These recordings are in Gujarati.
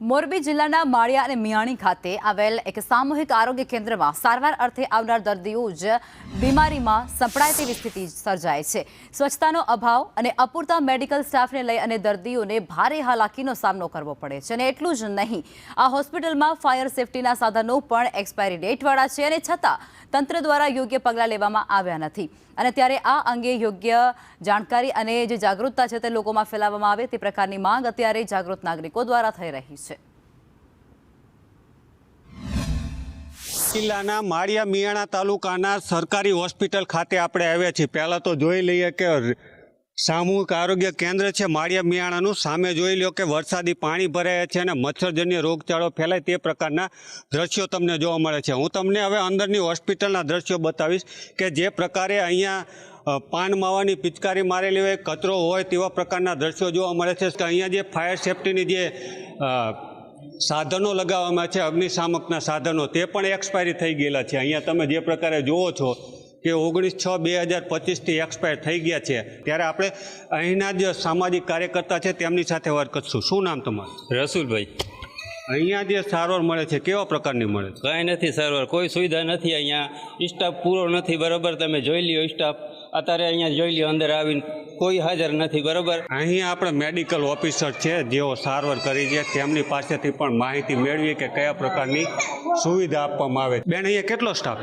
મોરબી જિલ્લાના માળિયા અને મિયાણી ખાતે આવેલ એક સામૂહિક આરોગ્ય કેન્દ્રમાં સારવાર અર્થે આવનાર દર્દીઓ જ બીમારીમાં સંપડાય તેવી સ્થિતિ સર્જાય છે। સ્વચ્છતાનો અભાવ અને અપૂરતા મેડિકલ સ્ટાફને લઈ અને દર્દીઓને ભારે હાલાકીનો સામનો કરવો પડે છે। અને એટલું જ નહીં, આ હોસ્પિટલમાં ફાયર સેફટીના સાધનો પણ એક્સપાયરી ડેટવાળા છે અને છતાં તંત્ર દ્વારા યોગ્ય પગલાં લેવામાં આવ્યા નથી। અને ત્યારે આ અંગે યોગ્ય જાણકારી અને જે જાગૃતતા છે તે લોકોમાં ફેલાવવામાં આવે તે પ્રકારની માંગ અત્યારે જાગૃત નાગરિકો દ્વારા થઈ રહી છે। જિલ્લાના માળિયા મિયાણા તાલુકાના સરકારી હોસ્પિટલ ખાતે આપણે આવ્યા છીએ। પહેલાં તો જોઈ લઈએ કે સામૂહિક આરોગ્ય કેન્દ્ર છે માળિયા મિયાણાનું। સામે જોઈ લો કે વરસાદી પાણી ભરાયા છે અને મચ્છરજન્ય રોગચાળો ફેલાય તે પ્રકારના દ્રશ્યો તમને જોવા મળે છે। હું તમને હવે અંદરની હોસ્પિટલના દ્રશ્યો બતાવીશ કે જે પ્રકારે અહીંયા પાન માવાની પિચકારી મારેલી હોય, કચરો હોય તેવા પ્રકારના દ્રશ્યો જોવા મળે છે। કે અહીંયા જે ફાયર સેફટીની જે સાધનો લગાવવામાં છે, અગ્નિશામકના સાધનો, તે પણ એક્સપાયરી થઈ ગયેલા છે। અહીંયા તમે જે પ્રકારે જુઓ છો કે 19/6/2025થી એક્સપાયર થઈ ગયા છે। ત્યારે આપણે અહીંના જે સામાજિક કાર્યકર્તા છે તેમની સાથે વાત કરશું। શું નામ તમારું? રસુલભાઈ। અહીંયા જે સારવાર મળે છે કેવા પ્રકારની મળે છે? કાંઈ નથી સારવાર, કોઈ સુવિધા નથી। અહીંયા સ્ટાફ પૂરો નથી, બરાબર? તમે જોઈ લ્યો સ્ટાફ અત્યારે અહીંયા જોઈ લ્યો, અંદર આવીને કોઈ હાજર નથી, બરાબર? અહીંયા આપણે મેડિકલ ઓફિસર છે જેઓ સારવાર કરી છે, તેમની પાસેથી પણ માહિતી મેળવીએ કે કયા પ્રકારની સુવિધા આપવામાં આવે છે। બેન, અહીંયા કેટલો સ્ટાફ?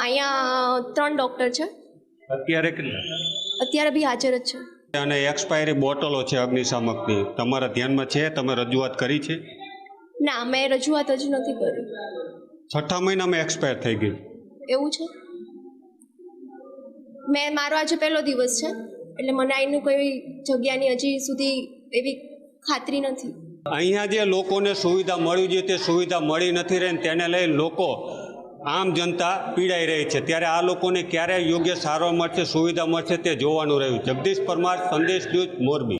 અહીંયા 3 ડૉક્ટર છે। અત્યારે કેટલા? અત્યારે બી હાજર જ છે। અને એક્સપાયરી બોટલો છે અગ્નિશામકની, તમારા ધ્યાનમાં છે? તમે રજૂઆત કરી છે? ના, મેં રજૂઆત જ નથી કરી। 6ઠા મહિનામાં એક્સપાયર થઈ ગઈ એવું છે? મારો આજે પહેલો દિવસ છે, એટલે મને અહીંનું કોઈ જગ્યાની હજી સુધી એવી ખાતરી નથી। અહીંયા જે લોકોને સુવિધા મળવી જોઈએ તે સુવિધા મળી નથી રહી, તેને લઈ લોકો આમ જનતા પીડાઈ રહી છે। ત્યારે આ લોકોને ક્યારે યોગ્ય સારવાર મળશે, સુવિધા મળશે તે જોવાનું રહ્યું। જગદીશ પરમાર, સંદેશ ન્યૂઝ, મોરબી।